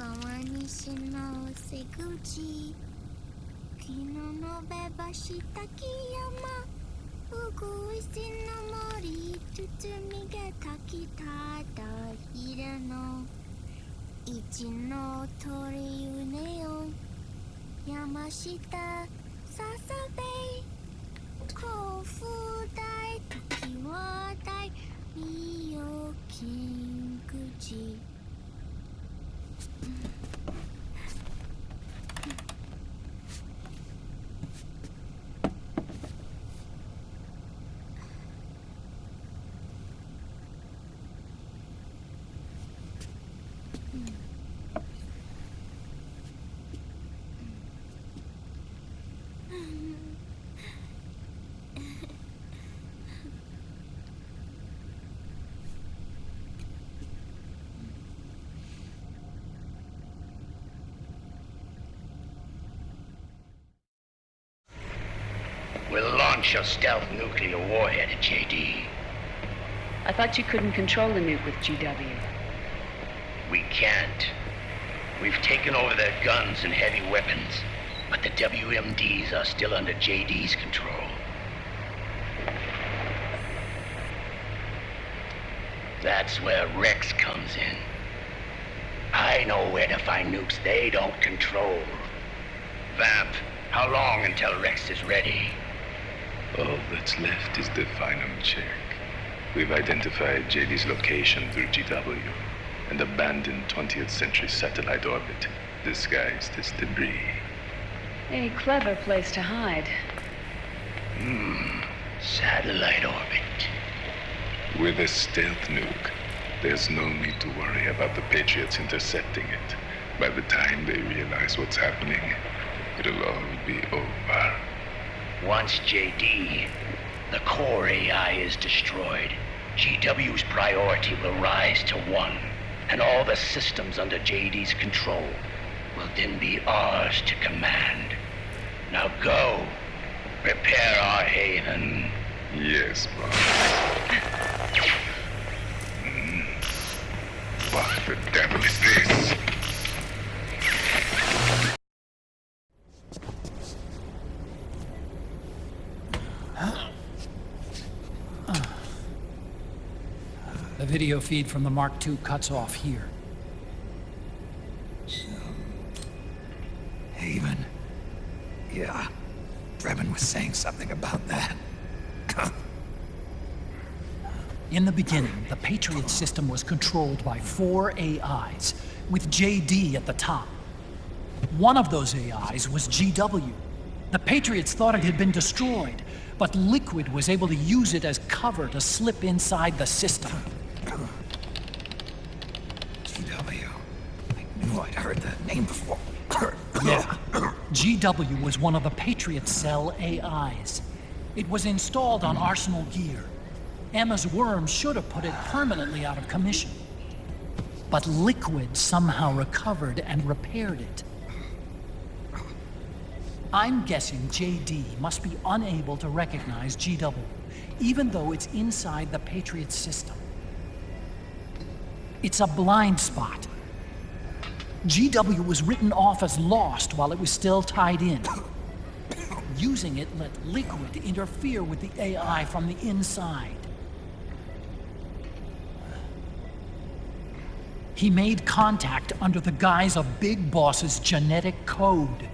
川西の瀬口昨日のべばした木山うぐいすの森包みが炊きただひらの一の鳥うねよ山下ささべ甲府大時は大美容金口We'll launch a stealth nuclear warhead at JD. I thought you couldn't control the nuke with GW. We can't. We've taken over their guns and heavy weapons, but the WMDs are still under JD's control. That's where Rex comes in. I know where to find nukes they don't control. Vamp, how long until Rex is ready? All that's left is the final check. We've identified JD's location through GW, an abandoned 20th century satellite orbit disguised as debris. A clever place to hide. Satellite orbit. With a stealth nuke, there's no need to worry about the Patriots intercepting it. By the time they realize what's happening, it'll all be over. Once JD, the core AI is destroyed, GW's priority will rise to 1, and all the systems under JD's control will then be ours to command. Now go, prepare our haven. Yes, boss. What the devil is this? The video feed from the Mark II cuts off here. Haven. Yeah. Drebin was saying something about that. In the beginning, the Patriot system was controlled by 4 AIs, with JD at the top. One of those AIs was GW. The Patriots thought it had been destroyed, but Liquid was able to use it as cover to slip inside the system. GW. I knew I'd heard that name before. Yeah. GW was one of the Patriot Cell AIs. It was installed on Arsenal gear. Emma's worm should have put it permanently out of commission. But Liquid somehow recovered and repaired it. I'm guessing JD must be unable to recognize GW, even though it's inside the Patriot system. It's a blind spot. GW was written off as lost while it was still tied in. Using it let Liquid interfere with the AI from the inside. He made contact under the guise of Big Boss's genetic code.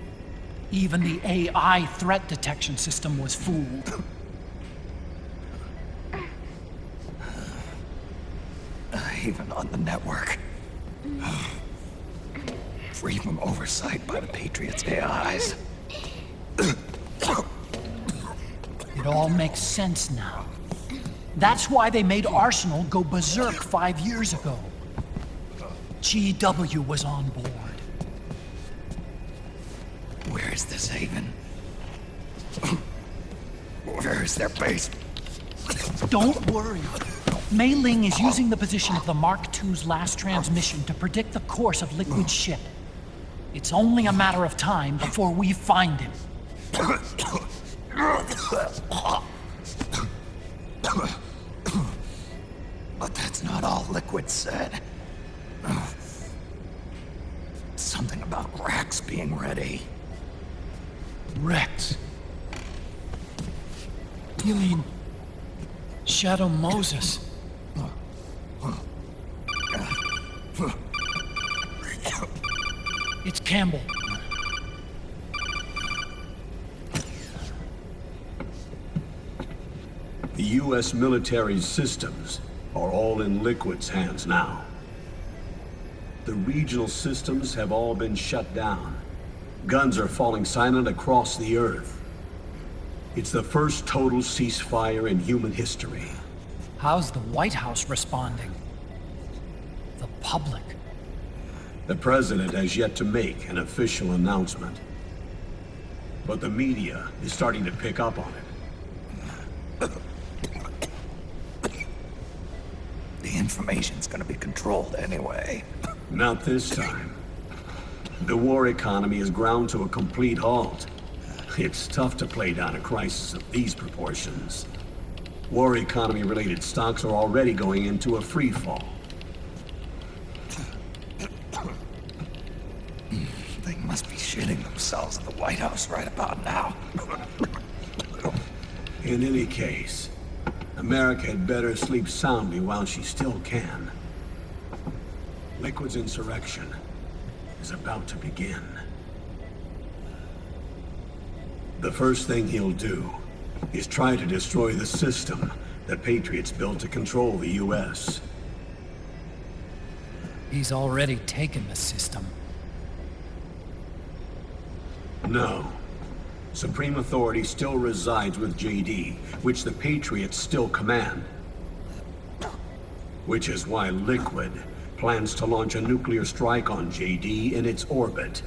Even the AI threat detection system was fooled. Haven on the network. Free from oversight by the Patriots' AIs. It all makes sense now. That's why they made Arsenal go berserk 5 years ago. GW was on board. Where is this Haven? Where is their base? Don't worry. Mei Ling is using the position of the Mark II's last transmission to predict the course of Liquid's ship. It's only a matter of time before we find him. But that's not all Liquid said. something about Rex being ready. Rex? You mean Shadow Moses? It's Campbell. The U.S. military's systems are all in Liquid's hands now. The regional systems have all been shut down. Guns are falling silent across the Earth. It's the first total ceasefire in human history. How's the White House responding? The public? The president has yet to make an official announcement. But the media is starting to pick up on it. The information's gonna be controlled anyway. Not this time. The war economy is ground to a complete halt. It's tough to play down a crisis of these proportions. War economy-related stocks are already going into a free fall. They must be shitting themselves at the White House right about now. In any case, America had better sleep soundly while she still can. Liquid's insurrection is about to begin. The first thing he'll do is try to destroy the system that Patriots built to control the U.S. He's already taken the system. No. Supreme authority still resides with JD, which the Patriots still command. Which is why Liquid plans to launch a nuclear strike on JD in its orbit.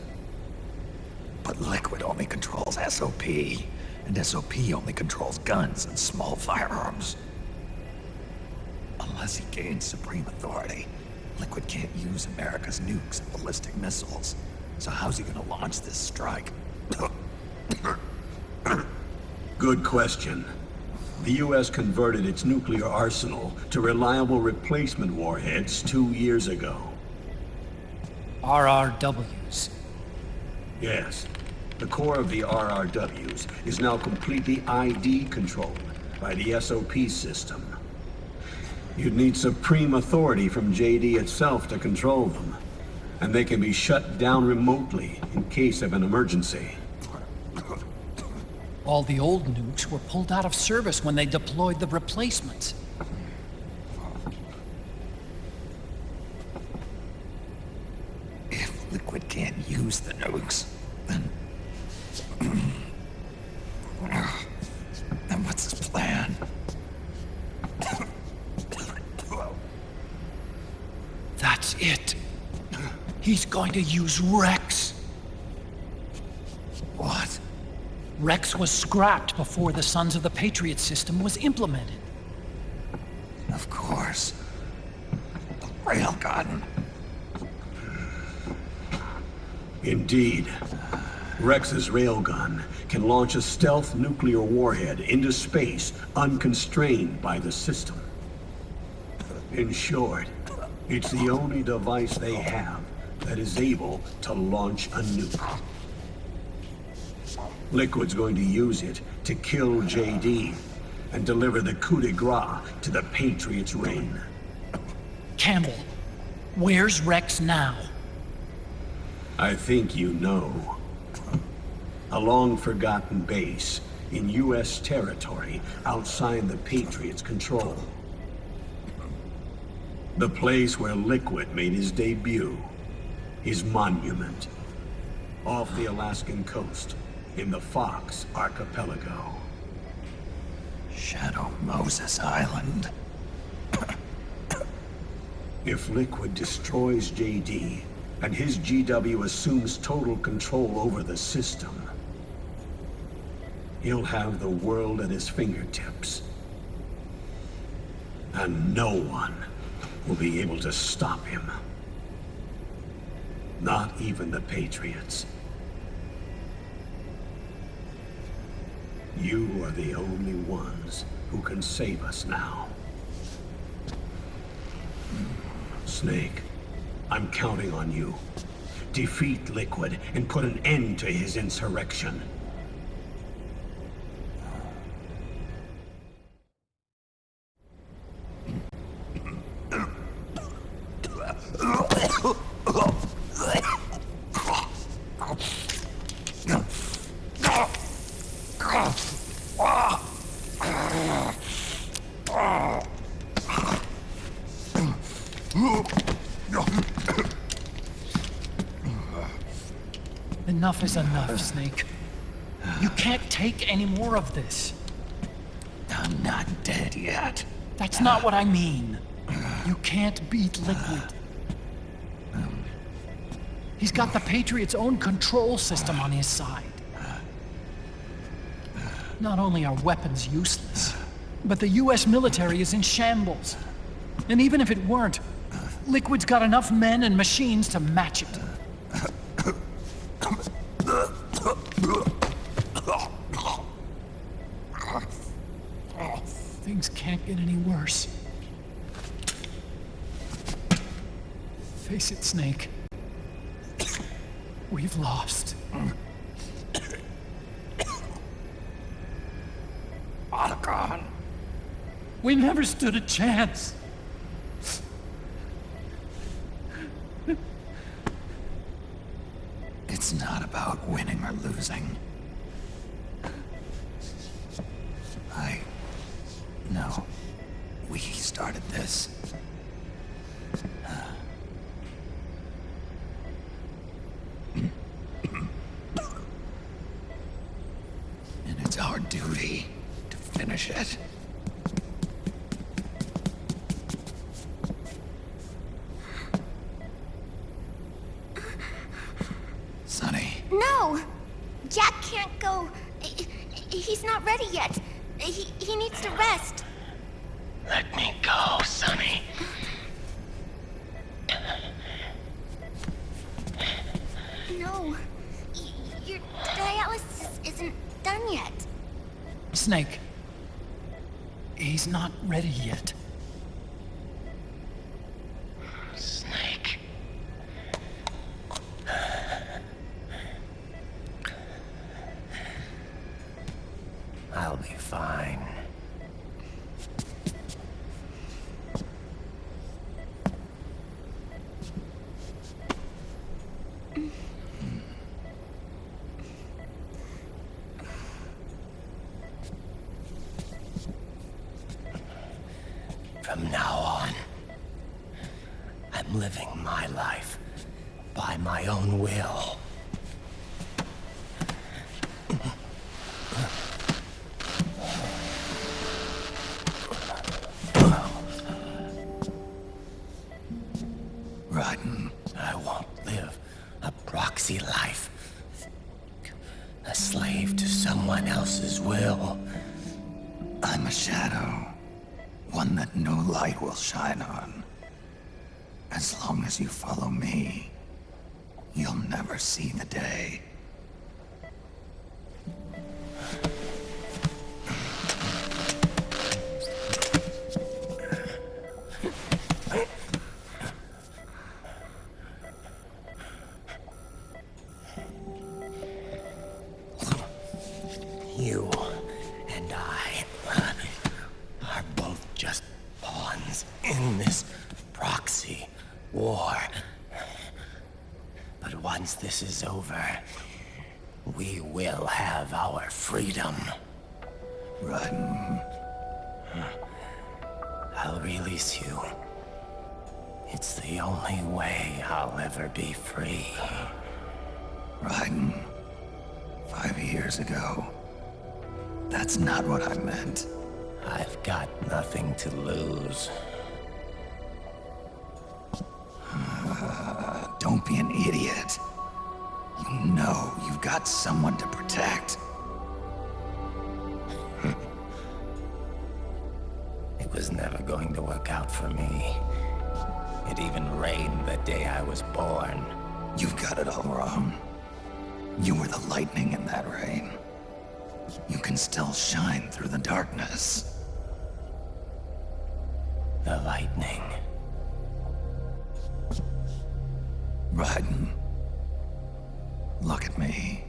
But Liquid only controls SOP, and SOP only controls guns and small firearms. Unless he gains supreme authority, Liquid can't use America's nukes and ballistic missiles. So how's he gonna launch this strike? Good question. The U.S. converted its nuclear arsenal to reliable replacement warheads 2 years ago. RRWs. Yes. The core of the RRWs is now completely ID controlled by the SOP system. You'd need supreme authority from JD itself to control them, and they can be shut down remotely in case of an emergency. All the old nukes were pulled out of service when they deployed the replacements. If Liquid can't use the nukes, then what's his plan? That's it. He's going to use Rex. What? Rex was scrapped before the Sons of the Patriot system was implemented. Of course. The railgun. Indeed. Rex's railgun can launch a stealth nuclear warhead into space unconstrained by the system. In short, it's the only device they have that is able to launch a nuke. Liquid's going to use it to kill JD and deliver the coup de grace to the Patriots' reign. Campbell, where's Rex now? I think you know. A long-forgotten base in U.S. territory outside the Patriots' control. The place where Liquid made his debut, his monument, off the Alaskan coast in the Fox Archipelago. Shadow Moses Island. If Liquid destroys JD, and his GW assumes total control over the system, he'll have the world at his fingertips. And no one will be able to stop him. Not even the Patriots. You are the only ones who can save us now. Snake, I'm counting on you Defeat Liquid and put an end to his insurrection. Enough is enough, Snake. You can't take any more of this. I'm not dead yet. That's not what I mean. You can't beat Liquid. He's got the Patriots' own control system on his side. Not only are weapons useless, but the US military is in shambles. And even if it weren't, Liquid's got enough men and machines to match it. Things can't get any worse. Face it, Snake. We've lost. Otacon. We never stood a chance. It's not about winning or losing. No. We started this. And it's our duty to finish it. Sonny. No! Jack can't go. He's not ready yet. He needs to rest. Let me go, Sonny. No. Your dialysis isn't done yet. Snake. He's not ready yet. Snake. I'll be fine. From now on, I'm living my life by my own will. Raiden. I won't live a proxy life. A slave to someone else's will. I'm a shadow. One that no light will shine on. As long as you follow me, you'll never see the day. You and I are both just pawns in this proxy war. But once this is over, we will have our freedom. Raiden. I'll release you. It's the only way I'll ever be free. Raiden. 5 years ago. That's not what I meant. I've got nothing to lose. Don't be an idiot. You know you've got someone to protect. It was never going to work out for me. It even rained the day I was born. You've got it all wrong. You were the lightning in that rain. You can still shine through the darkness. The lightning. Raiden, protect me.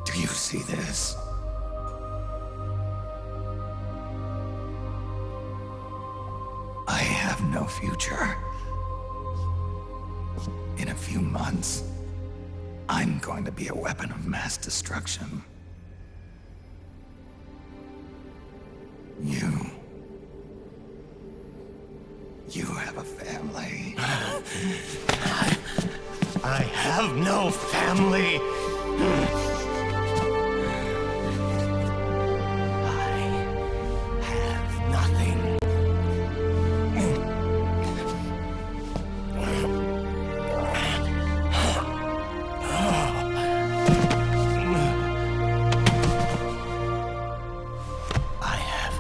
Do you see this? I have no future. In a few months, I'm going to be a weapon of mass destruction. You have a family. I have no family. I have nothing. I have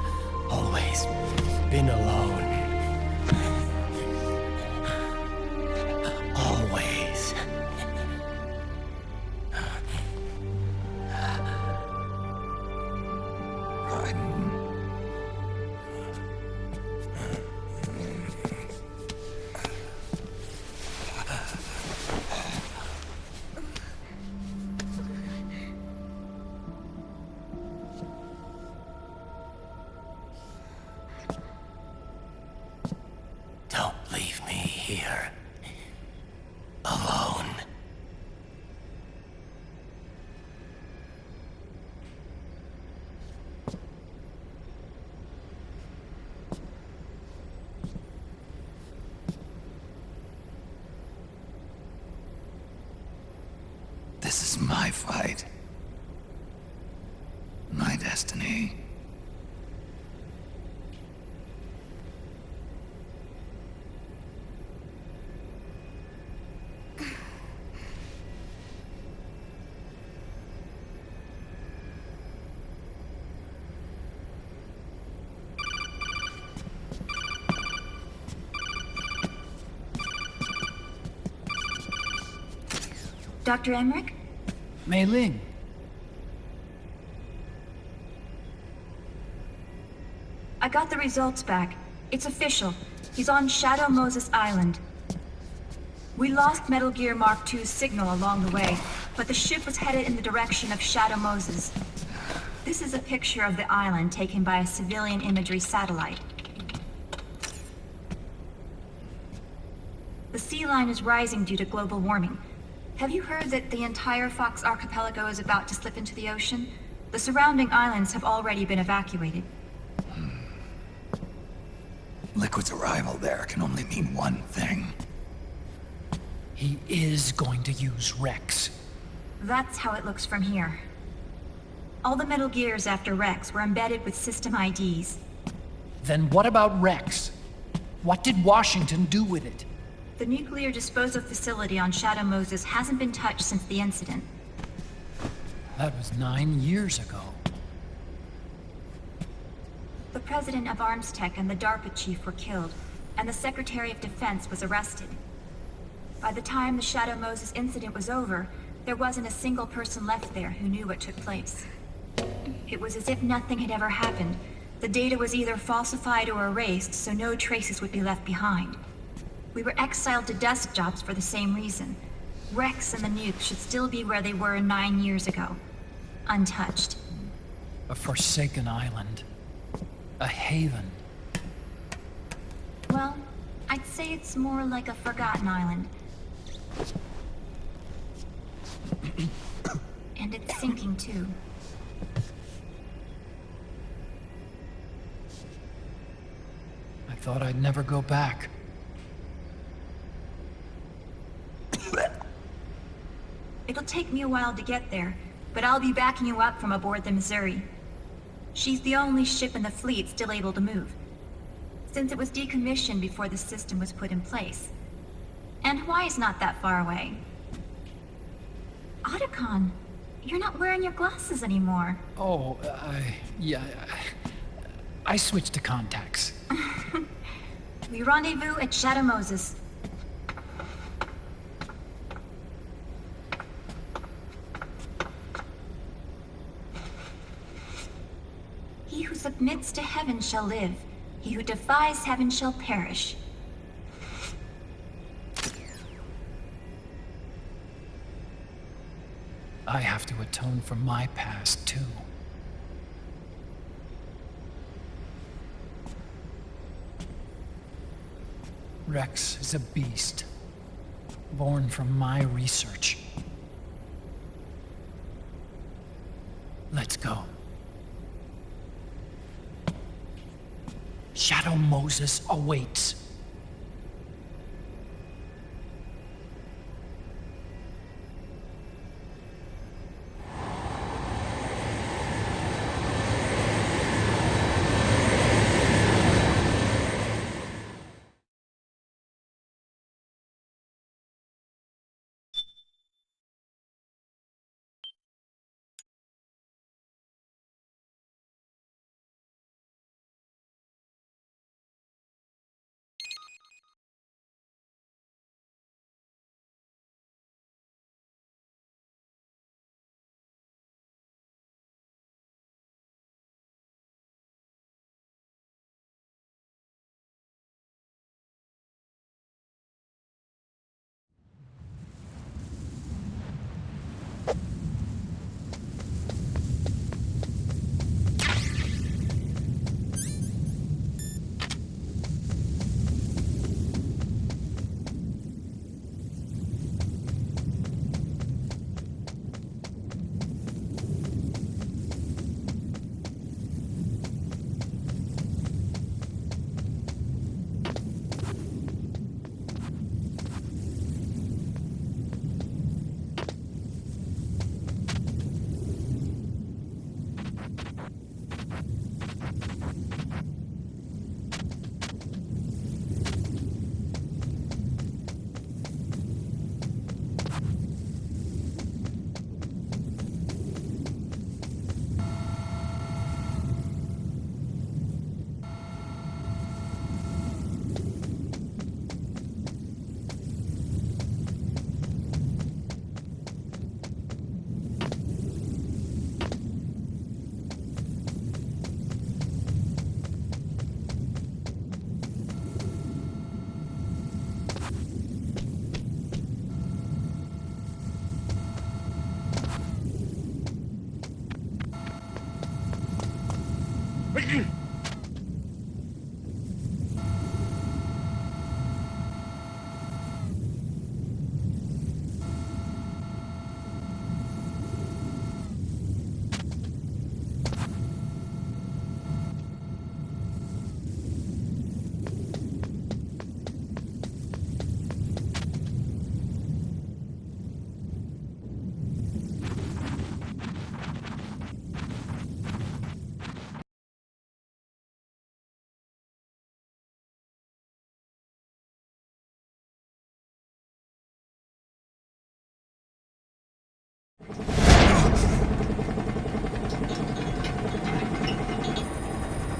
always been alone. Always. Don't leave me here. Alone. This is my fight. My destiny. Dr. Emmerich? Mei Ling. I got the results back. It's official. He's on Shadow Moses Island. We lost Metal Gear Mark II's signal along the way, but the ship was headed in the direction of Shadow Moses. This is a picture of the island taken by a civilian imagery satellite. The sea line is rising due to global warming. Have you heard that the entire Fox archipelago is about to slip into the ocean? The surrounding islands have already been evacuated. Liquid's arrival there can only mean one thing. He is going to use Rex. That's how it looks from here. All the Metal Gears after Rex were embedded with system IDs. Then what about Rex? What did Washington do with it? The nuclear disposal facility on Shadow Moses hasn't been touched since the incident. That was 9 years ago. The president of Arms Tech and the DARPA chief were killed, and the Secretary of Defense was arrested. By the time the Shadow Moses incident was over, there wasn't a single person left there who knew what took place. It was as if nothing had ever happened. The data was either falsified or erased, so no traces would be left behind. We were exiled to desk jobs for the same reason. Rex and the nuke should still be where they were 9 years ago. Untouched. A forsaken island. A haven. Well, I'd say it's more like a forgotten island. And it's sinking too. I thought I'd never go back. It'll take me a while to get there, but I'll be backing you up from aboard the Missouri. She's the only ship in the fleet still able to move, since it was decommissioned before the system was put in place. And Hawaii's not that far away. Otacon, you're not wearing your glasses anymore. Oh, yeah. I switched to contacts. We rendezvous at Shadow Moses. He who submits to heaven shall live. He who defies heaven shall perish. I have to atone for my past, too. Rex is a beast, born from my research. Let's go. Shadow Moses awaits.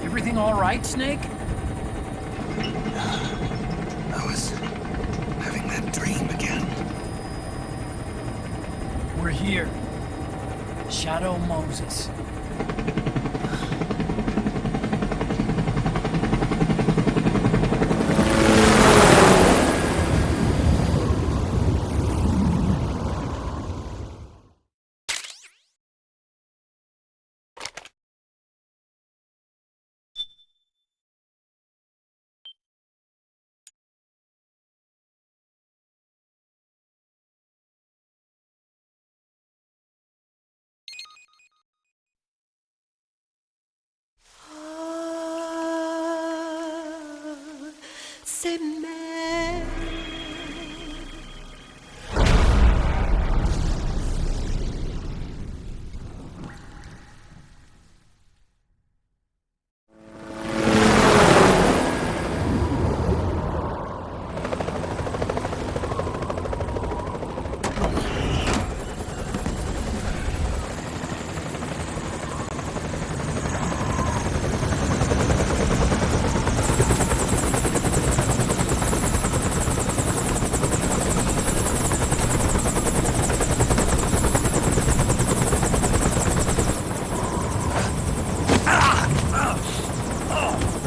Everything all right, Snake? I was having that dream again. We're here. Shadow Moses.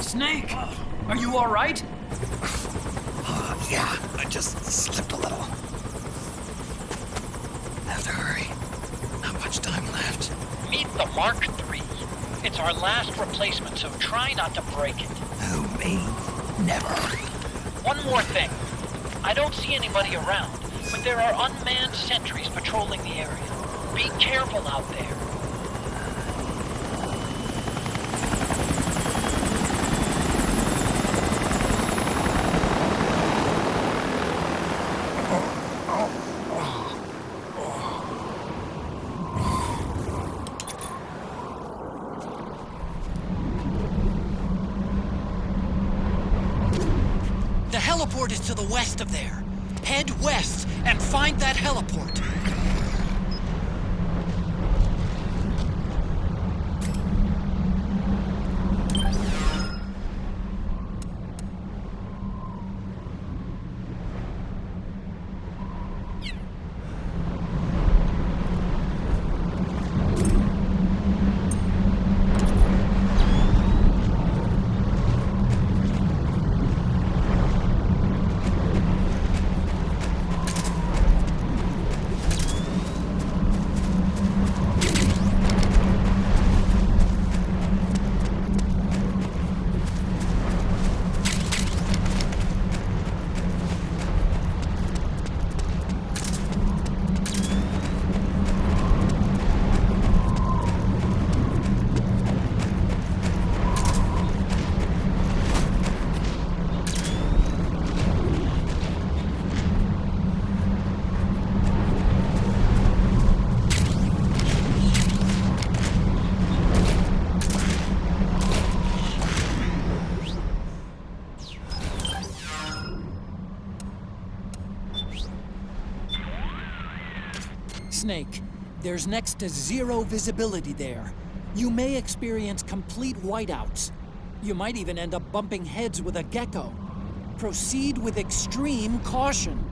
Snake, are you all right? Yeah, I just slipped a little. Have to hurry. Not much time left. Meet the Mark III. It's our last replacement, so try not to break it. Who, me? Never. One more thing. I don't see anybody around, but there are unmanned sentries patrolling the area. Be careful out there. The heliport is to the west of there. Head west and find that heliport. Snake, there's next to zero visibility there. You may experience complete whiteouts. You might even end up bumping heads with a gecko. Proceed with extreme caution.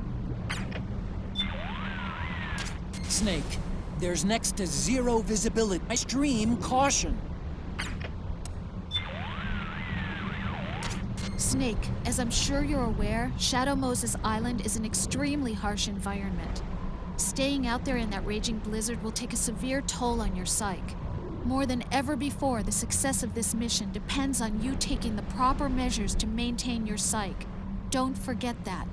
Snake, there's next to zero visibility. Extreme caution. Snake, as I'm sure you're aware, Shadow Moses Island is an extremely harsh environment. Staying out there in that raging blizzard will take a severe toll on your psyche. More than ever before, the success of this mission depends on you taking the proper measures to maintain your psyche. Don't forget that.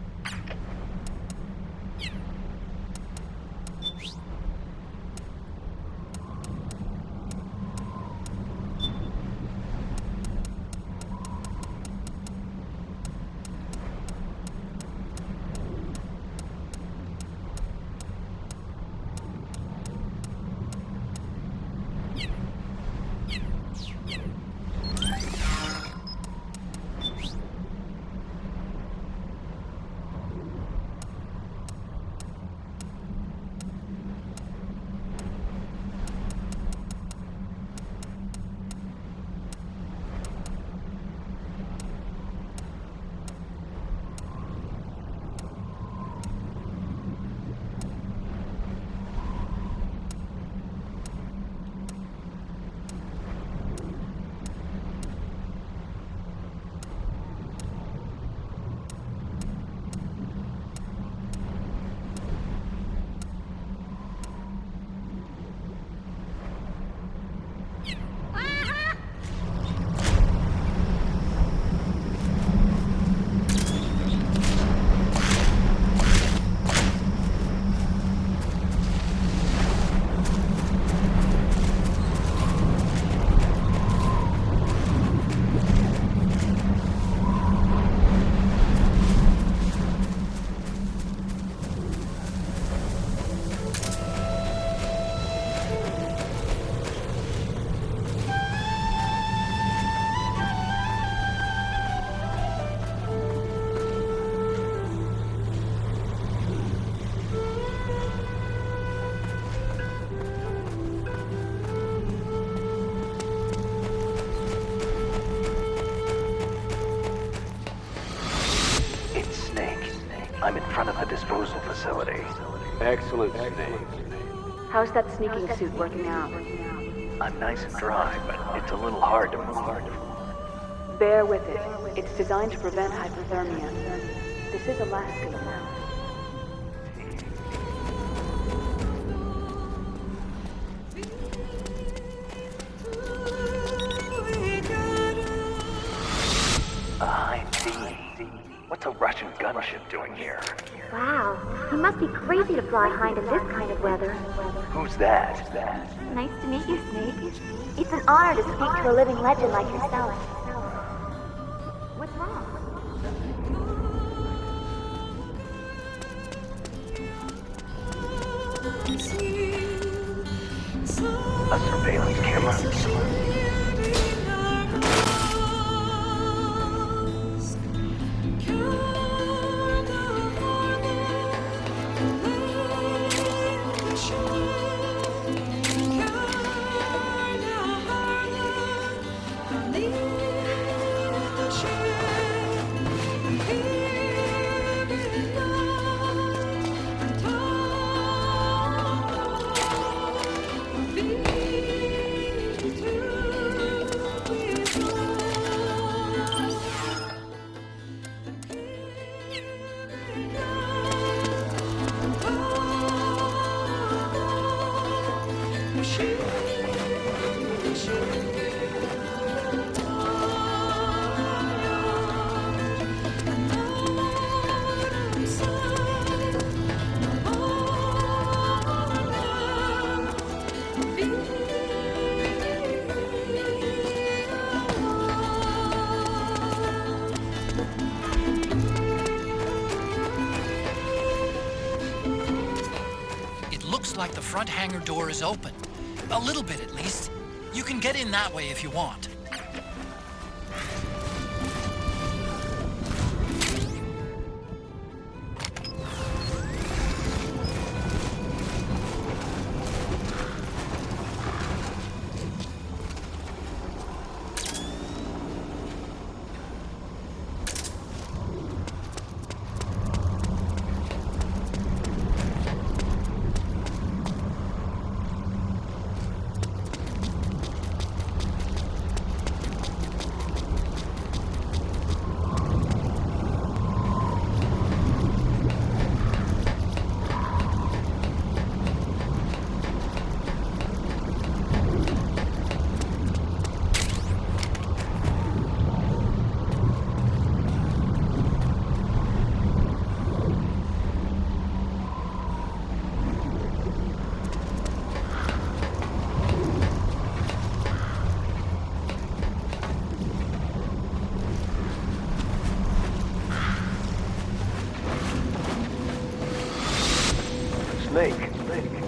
I'm in front of the disposal facility. Excellent, Snake. How's that sneaking suit working out? I'm nice and dry, but it's a little hard to move. Bear with it. It's designed to prevent hypothermia. This is a last good amount. What's a Russian gunship doing here? Wow, he must be crazy to fly Hind in this kind of weather. Who's that? Nice to meet you, Snake. It's an honor to speak to a living legend like yourself. What's wrong? A surveillance camera? Like the front hangar door is open. A little bit, at least. You can get in that way if you want.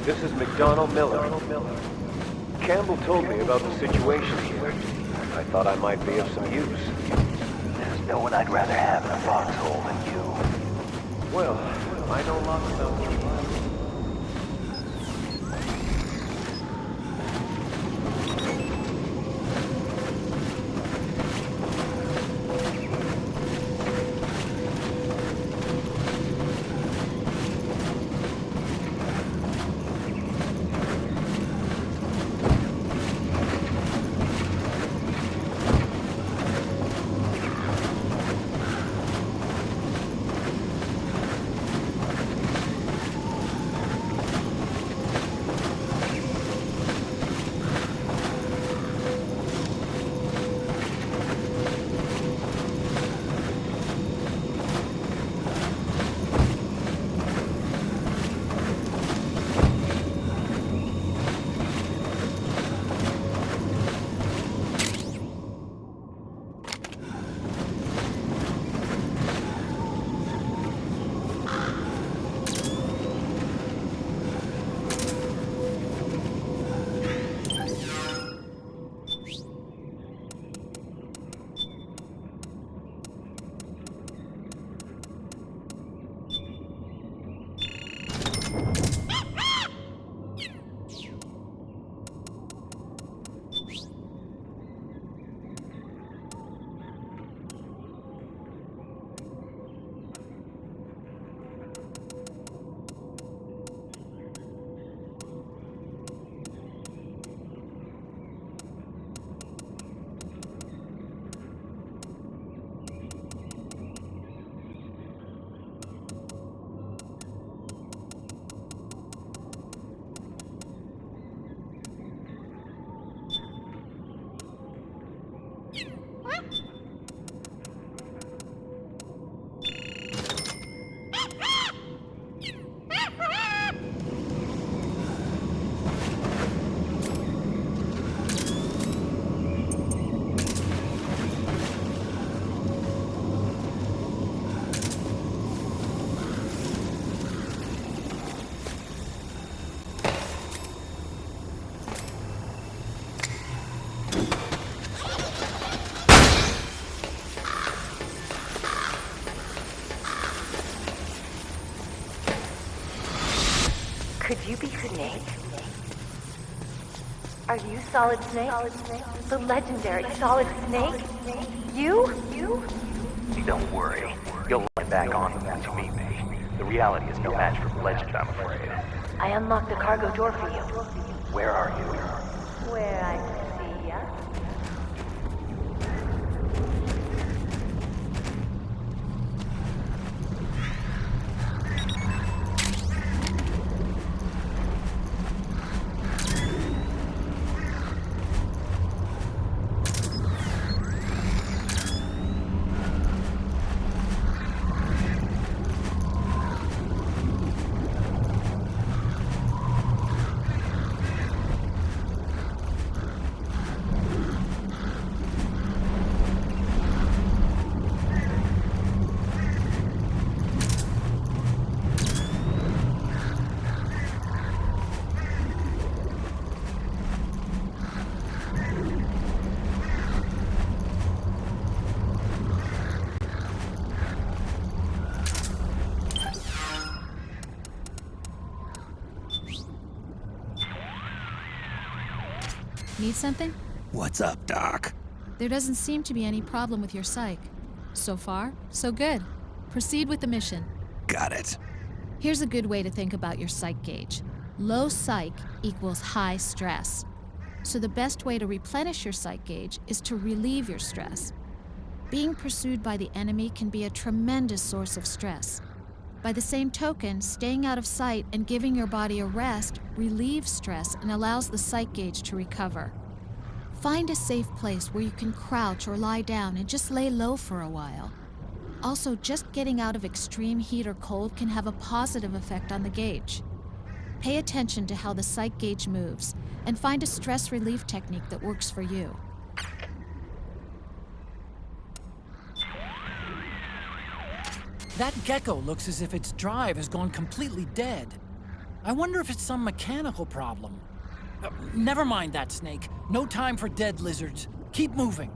This is McDonnell Miller. Campbell told me about the situation here. I thought I might be of some use. There's no one I'd rather have in a foxhole than you. Well, I know lots about you. Could you be Snake? Are you Solid Snake? The legendary Solid Snake? You? Don't worry. You'll lie back on them once you meet me. The reality is no match for the legend, I'm afraid. I unlocked the cargo door for you. Where are you? Where I can see ya. Need something? What's up, Doc? There doesn't seem to be any problem with your psych. So far, so good. Proceed with the mission. Got it. Here's a good way to think about your psych gauge. Low psych equals high stress. So the best way to replenish your psych gauge is to relieve your stress. Being pursued by the enemy can be a tremendous source of stress. By the same token, staying out of sight and giving your body a rest relieves stress and allows the psych gauge to recover. Find a safe place where you can crouch or lie down and just lay low for a while. Also, just getting out of extreme heat or cold can have a positive effect on the gauge. Pay attention to how the psych gauge moves and find a stress relief technique that works for you. That gecko looks as if its drive has gone completely dead. I wonder if it's some mechanical problem. Never mind that, Snake. No time for dead lizards. Keep moving.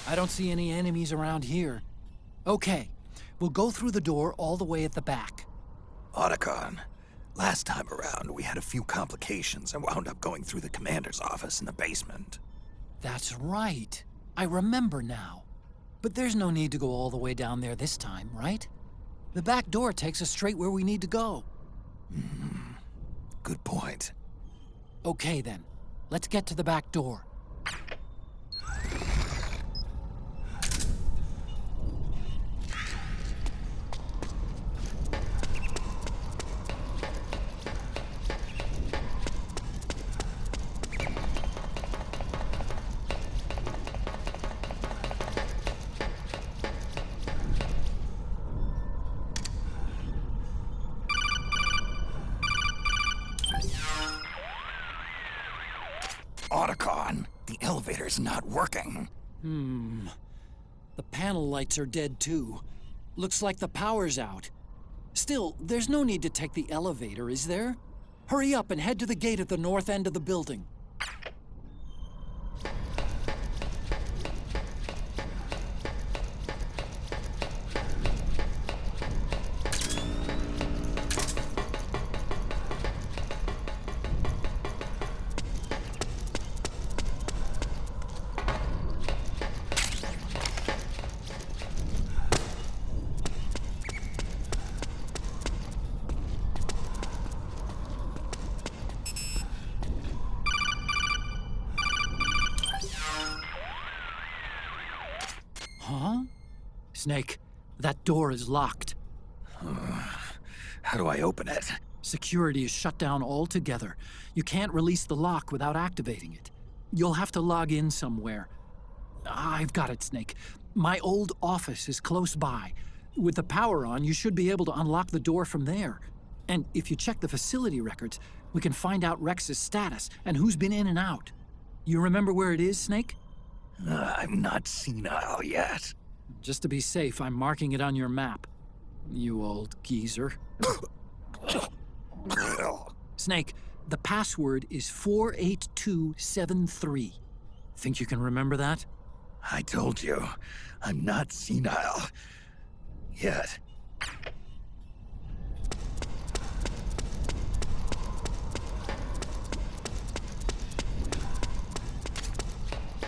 I don't see any enemies around here. Okay, we'll go through the door all the way at the back. Otacon, last time around we had a few complications and wound up going through the commander's office in the basement. That's right. I remember now. But there's no need to go all the way down there this time, right? The back door takes us straight where we need to go. Good point. Okay then, let's get to the back door. Otacon, the elevator's not working. The panel lights are dead too. Looks like the power's out. Still, there's no need to take the elevator, is there? Hurry up and head to the gate at the north end of the building. Snake, that door is locked. How do I open it? Security is shut down altogether. You can't release the lock without activating it. You'll have to log in somewhere. I've got it, Snake. My old office is close by. With the power on, you should be able to unlock the door from there. And if you check the facility records, we can find out Rex's status and who's been in and out. You remember where it is, Snake? I'm not senile yet. Just to be safe, I'm marking it on your map. You old geezer. Snake, the password is 48273. Think you can remember that? I told you, I'm not senile. Yet.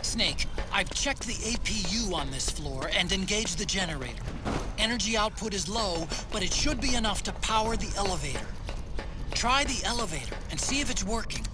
Snake, I've checked the APU on this floor and engaged the generator. Energy output is low, but it should be enough to power the elevator. Try the elevator and see if it's working.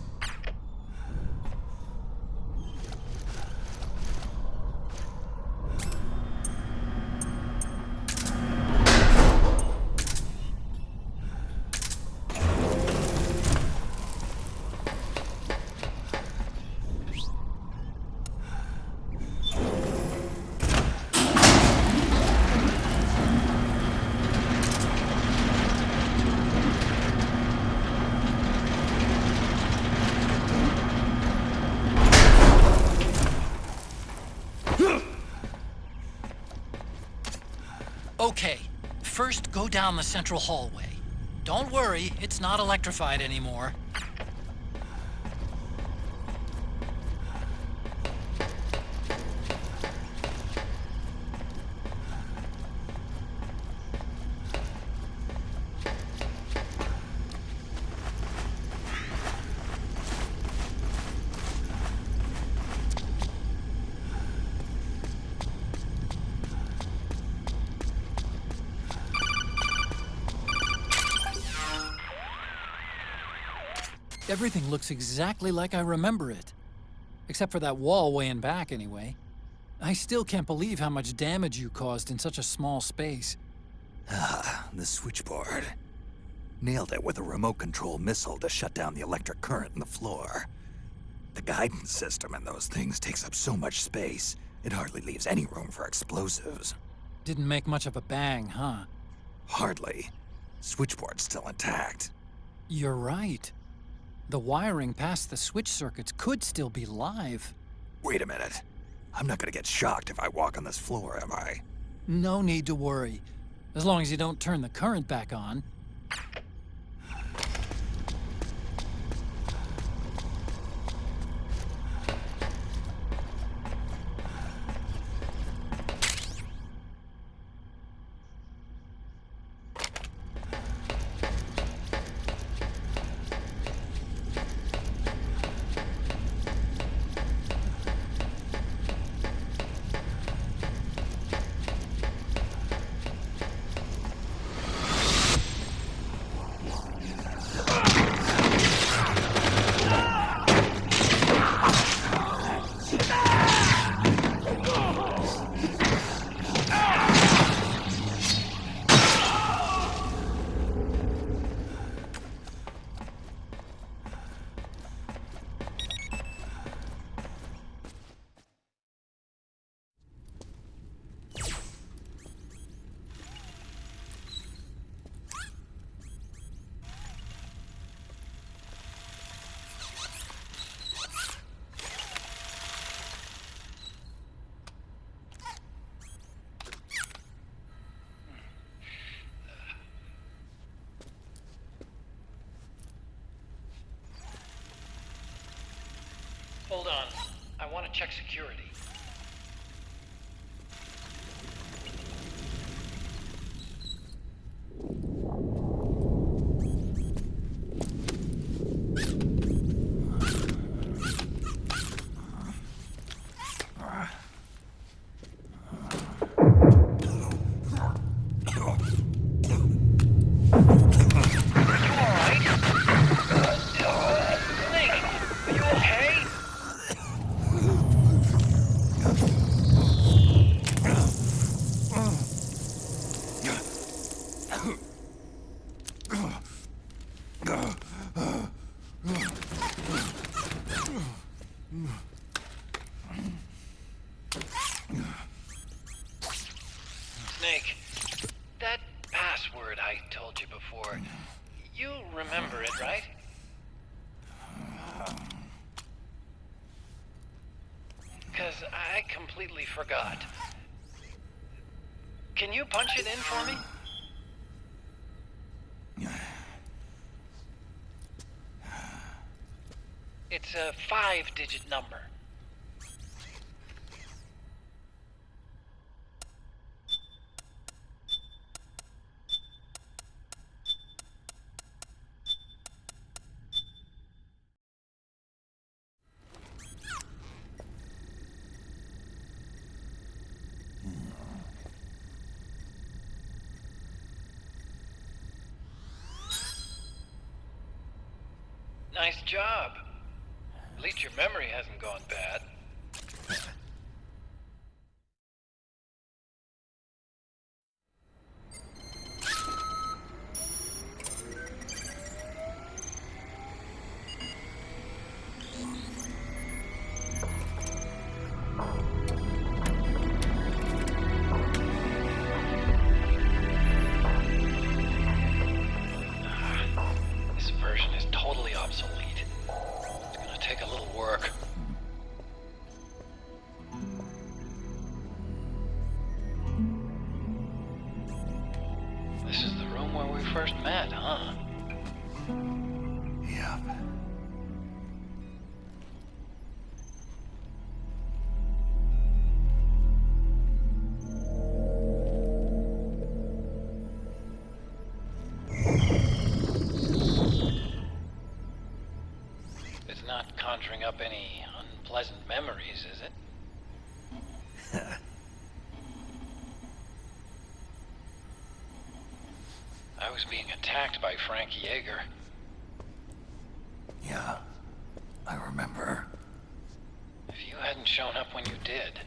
Okay, first go down the central hallway. Don't worry, it's not electrified anymore. Everything looks exactly like I remember it. Except for that wall way in back, anyway. I still can't believe how much damage you caused in such a small space. The switchboard. Nailed it with a remote control missile to shut down the electric current in the floor. The guidance system in those things takes up so much space, it hardly leaves any room for explosives. Didn't make much of a bang, huh? Hardly. Switchboard's still intact. You're right. The wiring past the switch circuits could still be live. Wait a minute. I'm not gonna get shocked if I walk on this floor, am I? No need to worry. As long as you don't turn the current back on. Hold on. I want to check security. remember it, right? Because I completely forgot. Can you punch it in for me? It's a 5-digit number. Nice job. At least your memory hasn't gone bad. This version is totally obsolete. It's gonna take a little work. This is the room where we first met, huh? Yep. It's not conjuring up any unpleasant memories, is it? I was being attacked by Frank Yeager. Yeah, I remember. If you hadn't shown up when you did,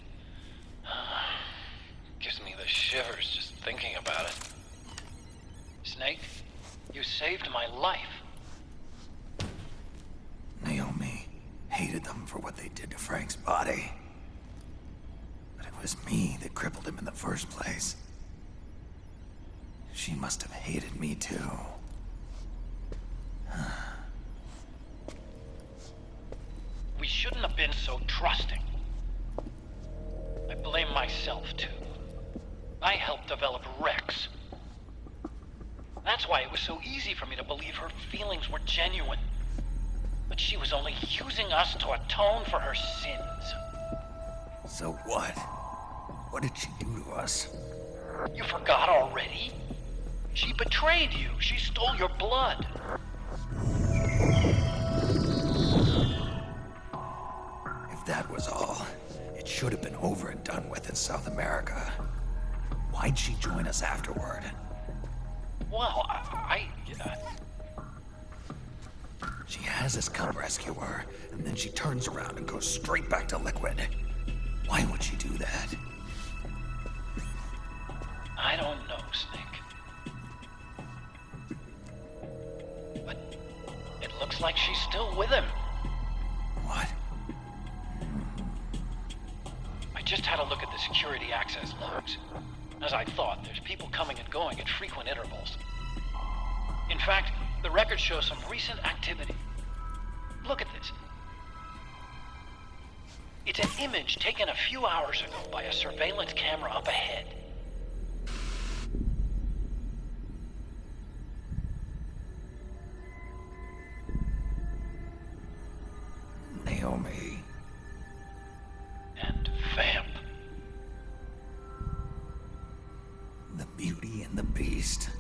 gives me the shivers just thinking about it. Snake, you saved my life. Naomi hated them for what they did to Frank's body. But it was me that crippled him in the first place. She must have hated me too. We shouldn't have been so trusting. I blame myself too. I helped develop Rex. That's why it was so easy for me to believe her feelings were genuine. But she was only using us to atone for her sins. So what? What did she do to us? You forgot already? She betrayed you. She stole your blood. If that was all, it should have been over and done with in South America. Why'd she join us afterward? Well, She has us come rescue her, and then she turns around and goes straight back to Liquid. Why would she do that? I don't know, Snake. But it looks like she's still with him. What? I just had a look at the security access logs. As I thought, there's people coming and going at frequent intervals. In fact, the record shows some recent activity. Look at this. It's an image taken a few hours ago by a surveillance camera up ahead. Naomi. And Vamp. The Beauty and the Beast.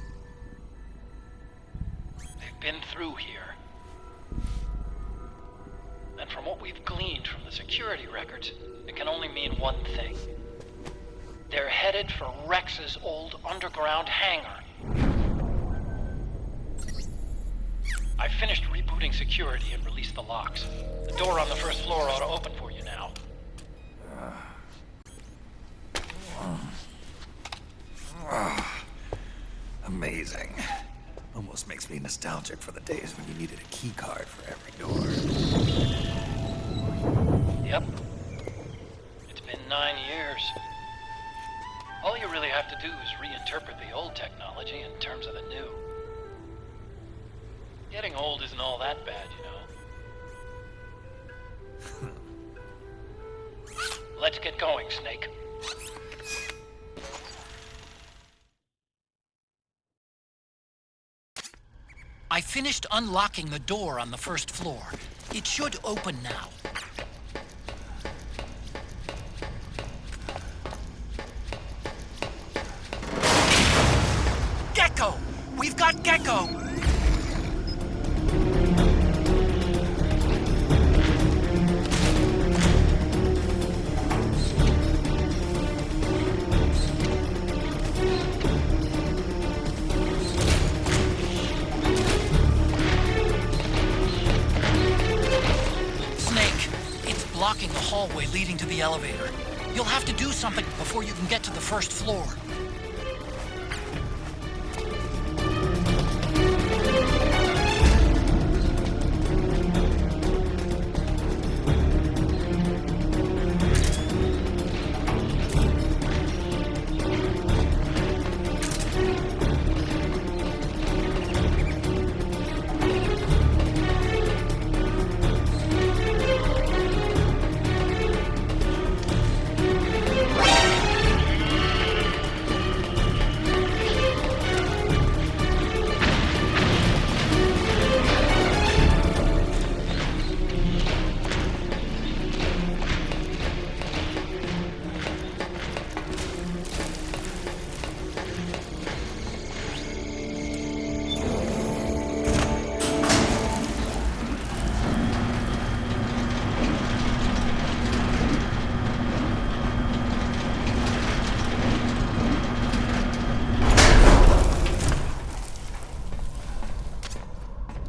They've been through here. And from what we've gleaned from the security records, it can only mean one thing. They're headed for Rex's old underground hangar. I finished rebooting security and released the locks. The door on the first floor ought to open for you now. Amazing. Almost makes me nostalgic for the days when you needed a key card for every door. Yep. It's been 9 years. All you really have to do is reinterpret the old technology in terms of the new. Getting old isn't all that bad, you know. Let's get going, Snake. I finished unlocking the door on the first floor. It should open now. Gecko! We've got Gecko! Blocking the hallway leading to the elevator. You'll have to do something before you can get to the first floor.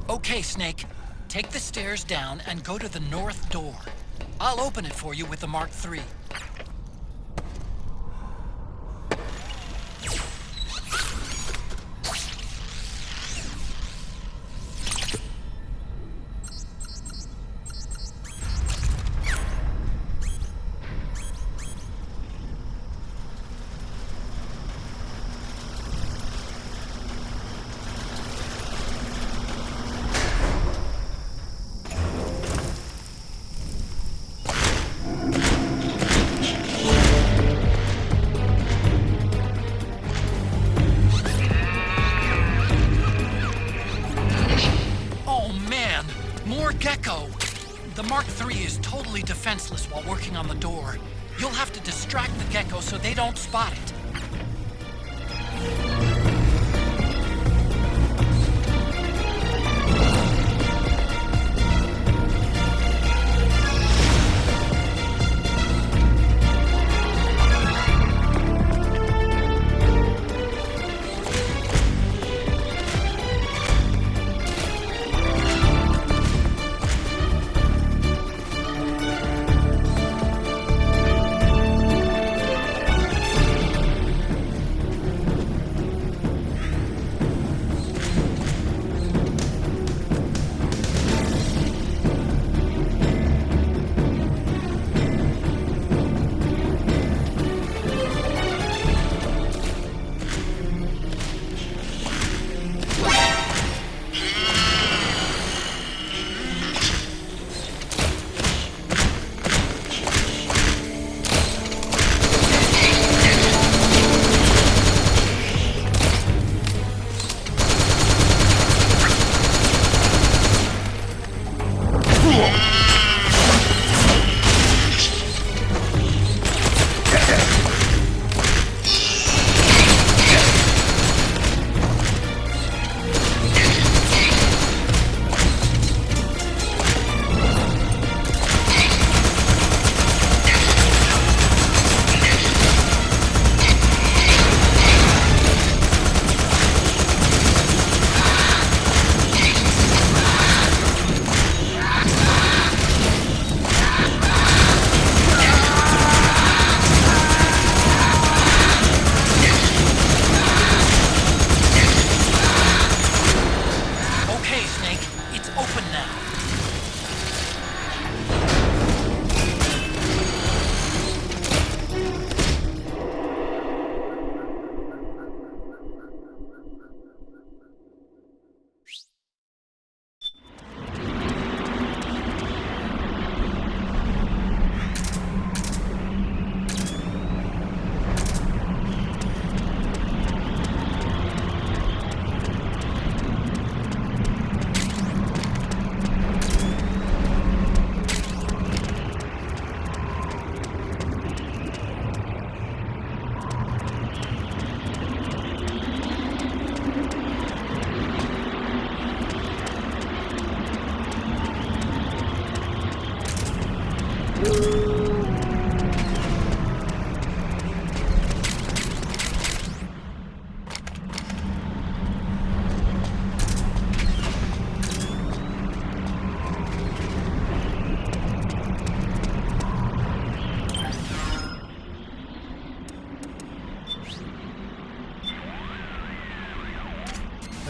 Okay, Snake. Take the stairs down and go to the north door. I'll open it for you with the Mark III. Gecko! The Mark III is totally defenseless while working on the door. You'll have to distract the Gecko so they don't spot it.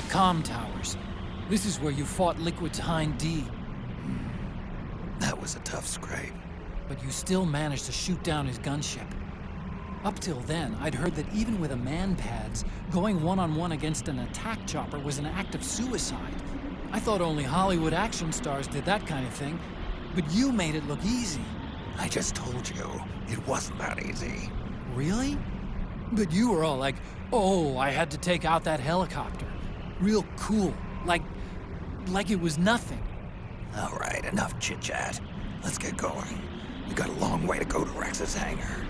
Comm towers. This is where you fought Liquid's Hind D. That was a tough scrape. But you still managed to shoot down his gunship. Up till then, I'd heard that even with a man-pads, going one-on-one against an attack chopper was an act of suicide. I thought only Hollywood action stars did that kind of thing, but you made it look easy. I just told you, it wasn't that easy. Really? But you were all like, oh, I had to take out that helicopter. Real cool, like it was nothing. All right, enough chit-chat. Let's get going. We got a long way to go to Rex's hangar.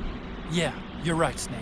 Yeah, you're right, Snake.